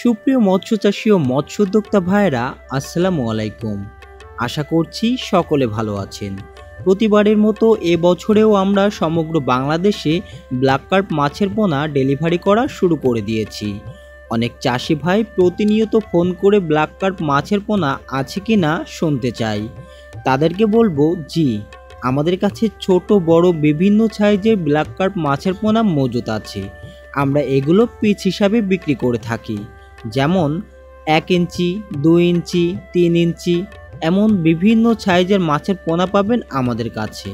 সুপ্রিয় মৎস্য চাষী ও মৎস্য উদ্যোক্তা ভাইয়েরা, আসসালামু আলাইকুম। আশা করছি সকলে ভালো আছেন। প্রতিবারের মতো এবছরেও আমরা সমগ্র বাংলাদেশে ব্ল্যাক কার্প মাছের পোনা ডেলিভারি করা শুরু করে দিয়েছি। অনেক চাষি ভাই প্রতিনিয়ত ফোন করে ব্ল্যাক কার্প মাছের পোনা আছে কি না শুনতে চাই। তাদেরকে বলবো, জি, আমাদের কাছে ছোট বড় বিভিন্ন সাইজের ব্ল্যাক কার্প মাছের পোনা মজুদ আছে। আমরা এগুলো পিস হিসাবে বিক্রি করে থাকি, যেমন 1 ইঞ্চি, 2 ইঞ্চি, 3 ইঞ্চি, এমন বিভিন্ন সাইজের মাছের পোনা পাবেন আমাদের কাছে।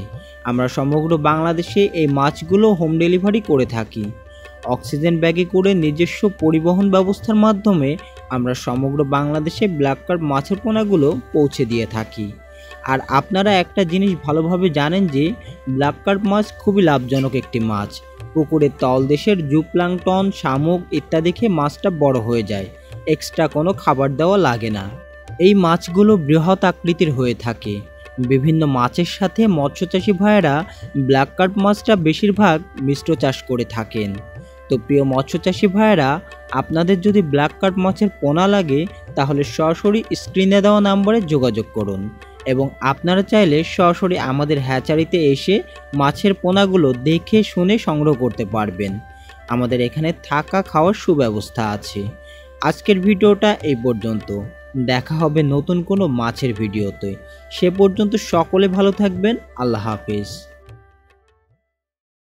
আমরা সমগ্র বাংলাদেশে এই মাছগুলো হোম ডেলিভারি করে থাকি। অক্সিজেন ব্যাগে করে নিজস্ব পরিবহন ব্যবস্থার মাধ্যমে আমরা সমগ্র বাংলাদেশে ব্ল্যাক কার্প মাছের পোনাগুলো পৌঁছে দিয়ে থাকি। আর আপনারা একটা জিনিস ভালোভাবে জানেন যে ব্ল্যাক কার্প মাছ খুবই লাভজনক একটি মাছ। পুকুরের তলদেশের জুপ্লাঙ্কটন, শামুক ইত্যাদি খেয়ে মাছটা বড় হয়ে যায়, এক্সট্রা কোনো খাবার দেওয়া লাগে না। এই মাছগুলো বৃহৎ আকৃতির হয়ে থাকে। বিভিন্ন মাছের সাথে মৎস্যচাষী ভাইয়েরা ব্ল্যাক কার্প মাছটা বেশিরভাগ মিশ্র চাষ করে থাকেন। তো প্রিয় মৎস্যচাষী ভাইয়েরা, আপনাদের যদি ব্ল্যাক কার্প মাছের পোনা লাগে তাহলে সরাসরি স্ক্রিনে দেওয়া নম্বরে যোগাযোগ করুন এবং আপনারা চাইলে সরাসরি আমাদের হ্যাচারিতে এসে মাছের পোনাগুলো দেখে শুনে সংগ্রহ করতে পারবেন। আমাদের এখানে থাকা খাওয়ার সুব্যবস্থা আছে। আজকের ভিডিওটা এই পর্যন্ত। দেখা হবে নতুন কোনো মাছের ভিডিওতে। সে পর্যন্ত সকলে ভালো থাকবেন। আল্লাহ হাফেজ।